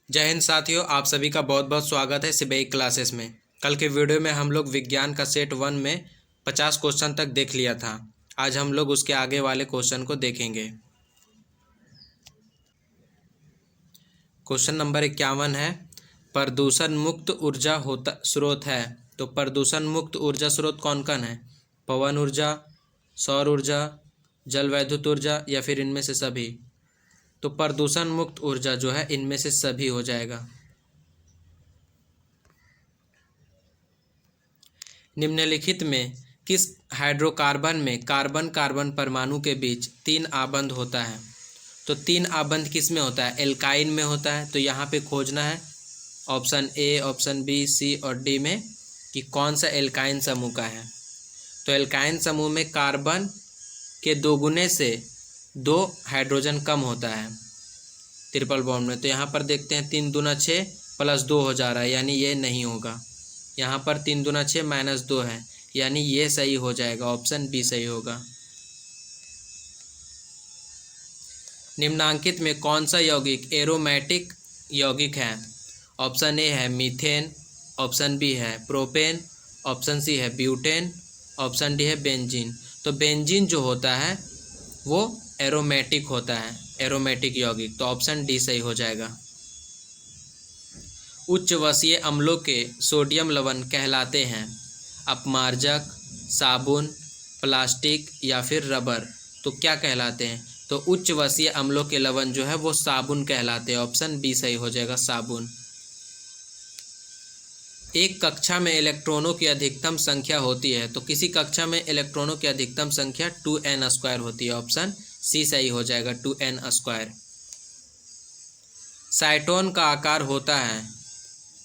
जय हिंद साथियों, आप सभी का बहुत बहुत स्वागत है सिबेई क्लासेस में। कल के वीडियो में हम लोग विज्ञान का सेट 1 में 50 क्वेश्चन तक देख लिया था। आज हम लोग उसके आगे वाले क्वेश्चन को देखेंगे। क्वेश्चन नंबर 51 है, प्रदूषण मुक्त ऊर्जा होता स्रोत है। तो प्रदूषण मुक्त ऊर्जा स्रोत कौन कौन है? पवन ऊर्जा, सौर ऊर्जा, जल वैद्युत ऊर्जा या फिर इनमें से सभी। तो प्रदूषण मुक्त ऊर्जा जो है इनमें से सभी हो जाएगा। निम्नलिखित में किस हाइड्रोकार्बन में कार्बन कार्बन परमाणु के बीच 3 आबंध होता है? तो 3 आबंध किस में होता है? एल्काइन में होता है। तो यहाँ पे खोजना है ऑप्शन ए, ऑप्शन बी, सी और डी में कि कौन सा एल्काइन समूह का है। तो एल्काइन समूह में कार्बन के दोगुने से 2 हाइड्रोजन कम होता है ट्रिपल बॉन्ड में। तो यहाँ पर देखते हैं 3 दूना 6 प्लस 2 हो जा रहा है, यानी ये नहीं होगा। यहाँ पर 3 दूना 6 माइनस 2 है, यानी ये सही हो जाएगा, ऑप्शन बी सही होगा। निम्नांकित में कौन सा यौगिक एरोमेटिक यौगिक है? ऑप्शन ए है मीथेन, ऑप्शन बी है प्रोपेन, ऑप्शन सी है ब्यूटेन, ऑप्शन डी है बेंजीन। तो बेंजीन जो होता है वो एरोमेटिक होता है, एरोमेटिक यौगिक। तो ऑप्शन डी सही हो जाएगा। उच्च वसीय अम्लों के सोडियम लवण कहलाते हैं अपमार्जक, साबुन, प्लास्टिक या फिर रबर। तो क्या कहलाते हैं? तो उच्च वसीय अम्लों के लवण जो है वो साबुन कहलाते हैं, ऑप्शन बी सही हो जाएगा, साबुन। एक कक्षा में इलेक्ट्रॉनों की अधिकतम संख्या होती है, तो किसी कक्षा में इलेक्ट्रॉनों की अधिकतम संख्या 2n² होती है, ऑप्शन सी सही हो जाएगा, 2n²। साइटोन का आकार होता है,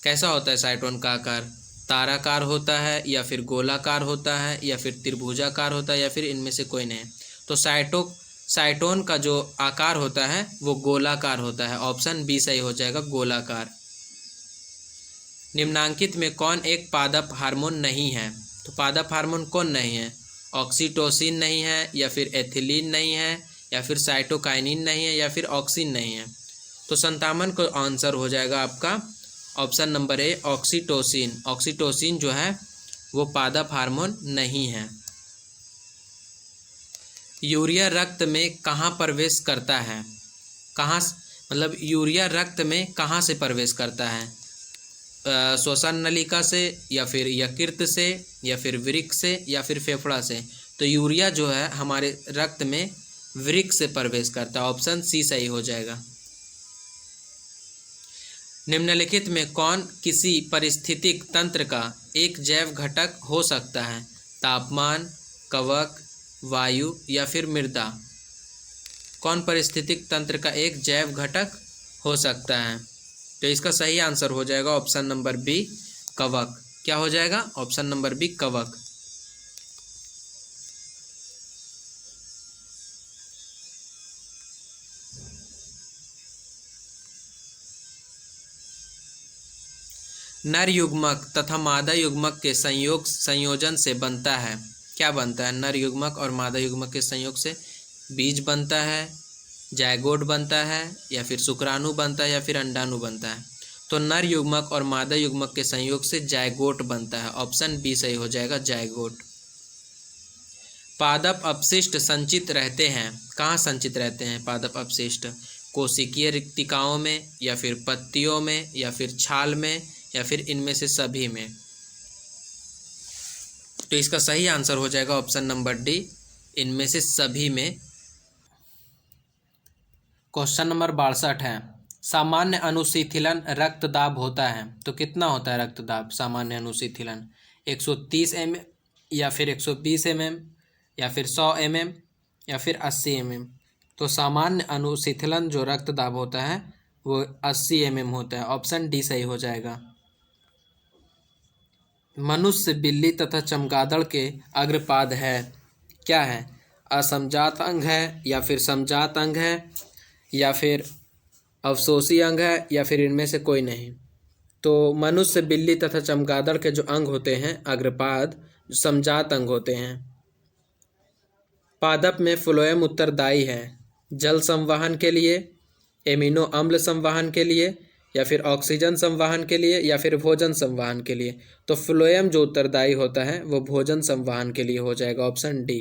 कैसा होता है साइटोन का आकार? ताराकार होता है या फिर गोलाकार होता है या फिर त्रिभुजाकार होता है या फिर इनमें से कोई नहीं। तो साइटोन का जो आकार होता है वो गोलाकार होता है, ऑप्शन बी सही हो जाएगा, गोलाकार। निम्नांकित में कौन एक पादप हार्मोन नहीं है? तो पादप हार्मोन कौन नहीं है? ऑक्सीटोसिन नहीं है या फिर एथिलीन नहीं है या फिर साइटोकाइनिन नहीं है या फिर ऑक्सिन नहीं है। तो 57 को आंसर हो जाएगा आपका option number A, oxytocin. Oxytocin जो है वो पादप हार्मोन नहीं है। यूरिया रक्त में कहाँ प्रवेश करता है? कहाँ मतलब यूरिया रक्त में कहाँ से प्रवेश करता है? श्वसन नलिका से या फिर यकृत से या फिर वृक्क से या फिर फेफड़ा से। तो यूरिया जो है हमारे रक्त में वृक्क से प्रवेश करता है, ऑप्शन सी सही हो जाएगा। निम्नलिखित में कौन किसी पारिस्थितिक तंत्र का एक जैव घटक हो सकता है? तापमान, कवक, वायु या फिर मृदा। कौन पारिस्थितिक तंत्र का एक जैव घटक हो सकता है? तो इसका सही आंसर हो जाएगा ऑप्शन नंबर बी, कवक। क्या हो जाएगा? ऑप्शन नंबर बी, कवक। नर युग्मक तथा मादा युग्मक के संयोजन से बनता है, क्या बनता है? नर युग्मक और मादा युग्मक के संयोग से बीज बनता है, जायगोट बनता है या फिर शुक्राणु बनता है या फिर अंडाणु बनता है। तो नर युग्मक और मादा युग्मक के संयोग से जायगोट बनता है, ऑप्शन बी सही हो जाएगा, जायगोट। पादप अपशिष्ट संचित रहते हैं, कहाँ संचित रहते हैं पादप अपशिष्ट? कोशिकीय रिक्तिकाओं में या फिर पत्तियों में या फिर छाल में या फिर इनमें से सभी में। तो इसका सही आंसर हो जाएगा ऑप्शन नंबर डी, इनमें से सभी में। क्वेश्चन नंबर 62 है, सामान्य अनुशीतलन रक्तदाब होता है। तो कितना होता है रक्तदाब? सामान्य अनुशीतलन 130 mm या फिर 120 mm या फिर 100 mm या फिर 80 mm। तो सामान्य अनुशीतलन जो रक्तदाब होता है वो 80 mm होता है, ऑप्शन डी सही हो जाएगा। मनुष्य, बिल्ली तथा चमगादड़ के अग्रपाद है, क्या है? असमजात अंग है या फिर समजात अंग है या फिर अवशोषी अंग है या फिर इनमें से कोई नहीं। तो मनुष्य, बिल्ली तथा चमगादड़ के जो अंग होते हैं अग्रपाद, समजात अंग होते हैं। पादप में फ्लोएम उत्तरदायी है जल संवहन के लिए, एमिनो अम्ल संवहन के लिए या फिर ऑक्सीजन संवहन के लिए, या फिर भोजन संवहन के लिए। तो फ्लोएम जो उत्तरदायी होता है वो भोजन संवहन के लिए हो जाएगा, ऑप्शन डी।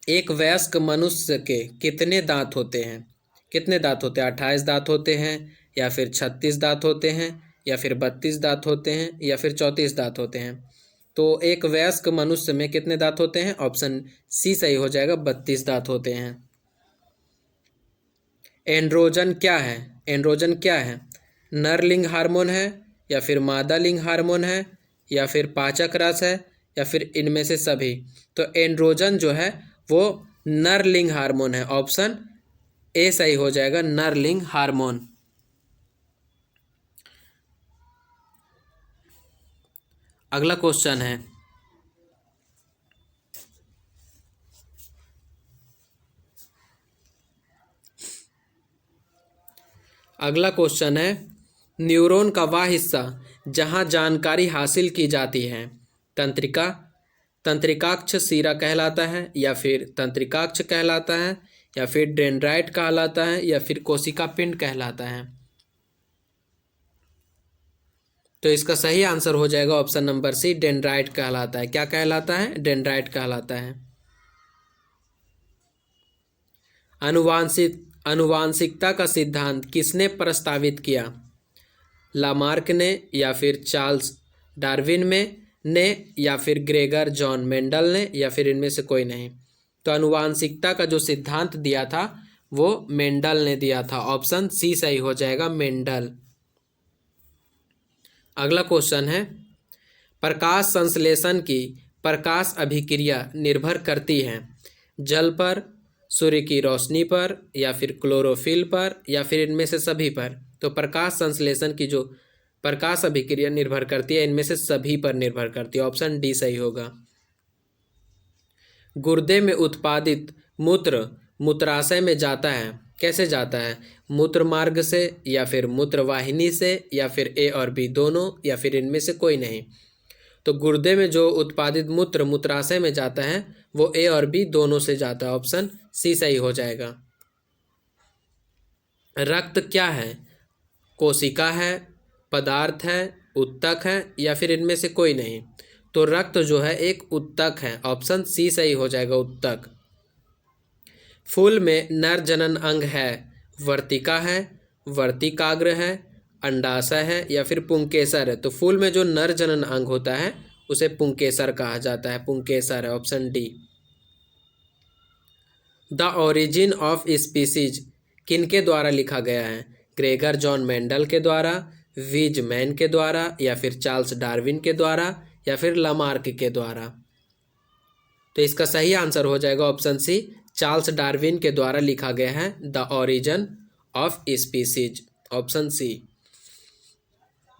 एक वयस्क मनुष्य के कितने दांत होते हैं? कितने दांत होते हैं? 28 दांत होते हैं, या फिर 36 दांत होते हैं, या फिर 32 दांत होते हैं, या फिर 34 दांत होते हैं। तो एक वयस्क मनुष्य में कितने दांत होते हैं? ऑप्शन सी सही हो जाएगा, 32 दांत होते हैं। एंड्रोजन क्या है? एंड्रोजन क्या है? नर लिंग हार्मोन है, या फिर मादा लिंग हार्मोन है, या फिर पाचक रस है, या फिर इनमें से सभी। तो एंड्रोजन जो है वो नर लिंग हार्मोन है, ऑप्शन ए सही हो जाएगा, नर लिंग हार्मोन। अगला क्वेश्चन है, अगला क्वेश्चन है, न्यूरॉन का वह हिस्सा जहां जानकारी हासिल की जाती है तंत्रिका, तंत्रिकाक्ष सिरा कहलाता है, या फिर तंत्रिकाक्ष कहलाता है, या फिर डेंड्राइट कहलाता है, या फिर कोशिका पिंड कहलाता है। तो इसका सही आंसर हो जाएगा ऑप्शन नंबर सी, डेंड्राइट कहलाता है। क्या कहलाता है? डेंड्राइट कहलाता है। आनुवांशिकता का सिद्धांत किसने प्रस्तावित किया? लामार्क ने, या फिर चार्ल्स डार्विन ने, या फिर ग्रेगर जॉन मेंडल ने, या फिर इनमें से कोई नहीं। तो आनुवांशिकता का जो सिद्धांत दिया था वो मेंडल ने दिया था, ऑप्शन सी सही हो जाएगा, मेंडल। अगला क्वेश्चन है, प्रकाश संश्लेषण की प्रकाश अभिक्रिया निर्भर करती है जल पर, सूर्य की रोशनी पर, या फिर क्लोरोफिल पर, या फिर इनमें से सभी पर। तो प्रकाश संश्लेषण की जो प्रकाश अभिक्रिया निर्भर करती है इनमें से सभी पर निर्भर करती है, ऑप्शन डी सही होगा। गुर्दे में उत्पादित मूत्र मूत्राशय में जाता है, कैसे जाता है? मूत्र मार्ग से, या फिर मूत्र वाहिनी से, या फिर ए और बी दोनों, या फिर इनमें से कोई नहीं। तो गुर्दे में जो उत्पादित मूत्र मूत्राशय में जाता है वो ए और बी दोनों से जाता है, ऑप्शन सी सही हो जाएगा। रक्त क्या है? कोशिका है, पदार्थ है, उत्तक है, या फिर इनमें से कोई नहीं। तो रक्त जो है एक उत्तक है, ऑप्शन सी सही हो जाएगा, उत्तक। फूल में नर जनन अंग है, वर्तिका है, वर्तिकाग्र है, अंडाशय है, या फिर पुंकेसर है। तो फूल में जो नर जनन अंग होता है उसे पुंकेसर कहा जाता है, पुंकेसर है, option D. The origin of species किनके द्वारा लिखा गया है? ग्रेगर जॉन मेंडल के द्वारा, वीजमैन के द्वारा, या फिर चार्ल्स डार्विन के द्वारा, या फिर लामार्क के द्वारा। तो इसका सही आंसर हो जाएगा ऑप्शन सी, चार्ल्स डार्विन के द्वारा लिखा गया है the origin of species, option C.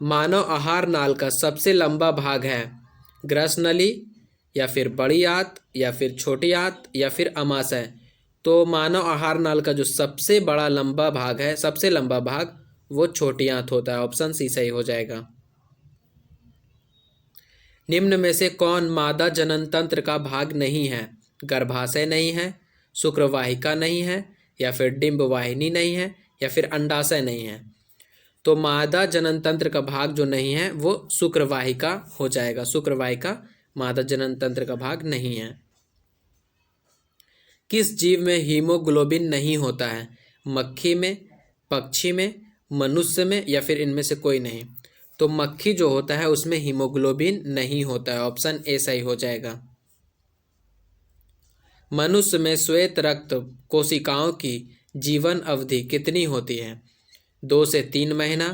मानव आहार नाल का सबसे लंबा भाग है ग्रसनली, या फिर बड़ी आंत, या फिर छोटी आंत, या फिर अमाशय। तो मानव आहार नाल का जो सबसे बड़ा लंबा भाग है, सबसे लंबा भाग, वो छोटी आंत होता है, ऑप्शन सी सही हो जाएगा। निम्न में से कौन मादा जनन तंत्र का भाग नहीं है? गर्भाशय नहीं है, शुक्रवाहिका नहीं है, या फिर डिंब वाहिनी नहीं है, या फिर अंडाशय नहीं है। तो मादा जनन तंत्र का भाग जो नहीं है वो शुक्रवाहिका हो जाएगा, शुक्रवाहिका मादा जनन तंत्र का भाग नहीं है। किस जीव में हीमोग्लोबिन नहीं होता है? मक्खी में, पक्षी में, मनुष्य में, या फिर इनमें से कोई नहीं। तो मक्खी जो होता है उसमें हीमोग्लोबिन नहीं होता है, ऑप्शन ए सही हो जाएगा। मनुष्य में श्वेत रक्त कोशिकाओं की जीवन अवधि कितनी होती है? 2 से 3 महीना,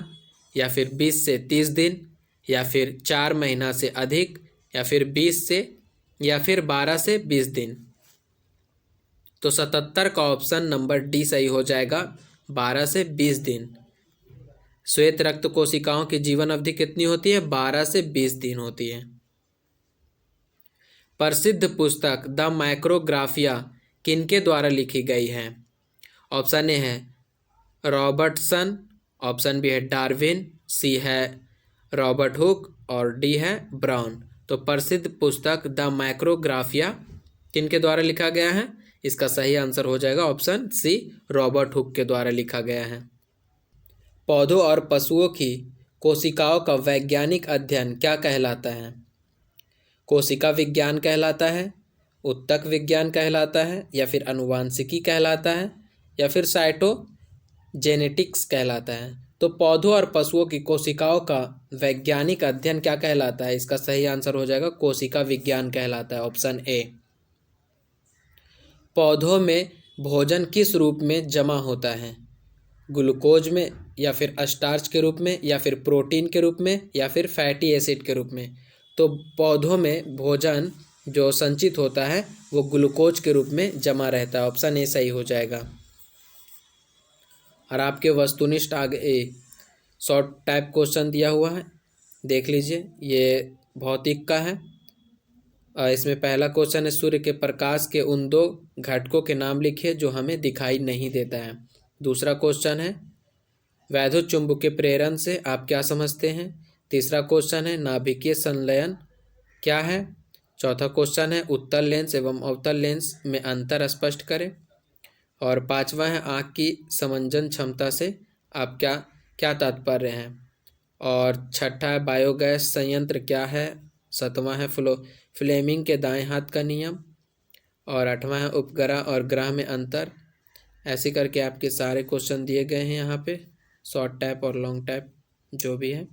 या फिर 20 से 30 दिन, या फिर 4 महीना से अधिक, या फिर 20 से, या फिर 12 से 20 दिन। तो 77 का ऑप्शन नंबर डी सही हो जाएगा, 12 से 20 दिन। श्वेत रक्त कोशिकाओं की जीवन अवधि कितनी होती है? 12 से 20 दिन होती है। प्रसिद्ध पुस्तक द माइक्रोग्राफिया किनके द्वारा लिखी गई है? ऑप्शन ए है रॉबर्टसन, ऑप्शन बी है डार्विन, सी है रॉबर्ट हुक, और डी है ब्राउन। तो प्रसिद्ध पुस्तक द माइक्रोग्राफिया किनके द्वारा लिखा गया है? इसका सही आंसर हो जाएगा ऑप्शन सी, रॉबर्ट हुक के द्वारा लिखा गया है। पौधों और पशुओं की कोशिकाओं का वैज्ञानिक अध्ययन क्या कहलाता है? कोशिका विज्ञान कहलाता है, उत्तक विज्ञान कहलाता है, या फिर आनुवांशिकी कहलाता है, या फिर साइटोजेनेटिक्स कहलाता है। तो पौधों और पशुओं की कोशिकाओं का वैज्ञानिक अध्ययन क्या कहलाता है? इसका सही आंसर हो जाएगा कोशिका विज्ञान कहलाता है, ऑप्शन ए। पौधों में भोजन किस रूप में जमा होता है? ग्लूकोज में, या फिर स्टार्च के रूप में, या फिर प्रोटीन के रूप में, या फिर फैटी एसिड के रूप में? तो पौधों में भोजन जो संचित होता है वो ग्लूकोज के रूप में जमा रहता है, ऑप्शन ए सही हो जाएगा। और आपके वस्तुनिष्ठ आगे शॉर्ट टाइप क्वेश्चन दिया हुआ है, देख लीजिए। ये भौतिक का है। इसमें पहला क्वेश्चन है, सूर्य के प्रकाश के उन दो घटकों के नाम लिखिए जो हमें दिखाई नहीं देता है। दूसरा क्वेश्चन है, वैद्युत चुंबकीय प्रेरण से आप क्या समझते हैं? तीसरा क्वेश्चन है, नाभिकीय संलयन क्या है? चौथा क्वेश्चन है, उत्तल लेंस एवं अवतल लेंस में अंतर स्पष्ट करें। और पांचवा है, आँख की समंजन क्षमता से आप क्या क्या तात्पर्य है? और छठा है, बायोगैस संयंत्र क्या है? सातवां है, फ्लेमिंग के दाएं हाथ का नियम। और आठवां है, उपग्रह और ग्रह में अंतर। ऐसे करके आपके सारे क्वेश्चन दिए गए हैं यहाँ पे, शॉर्ट टाइप और लॉन्ग टाइप जो भी है।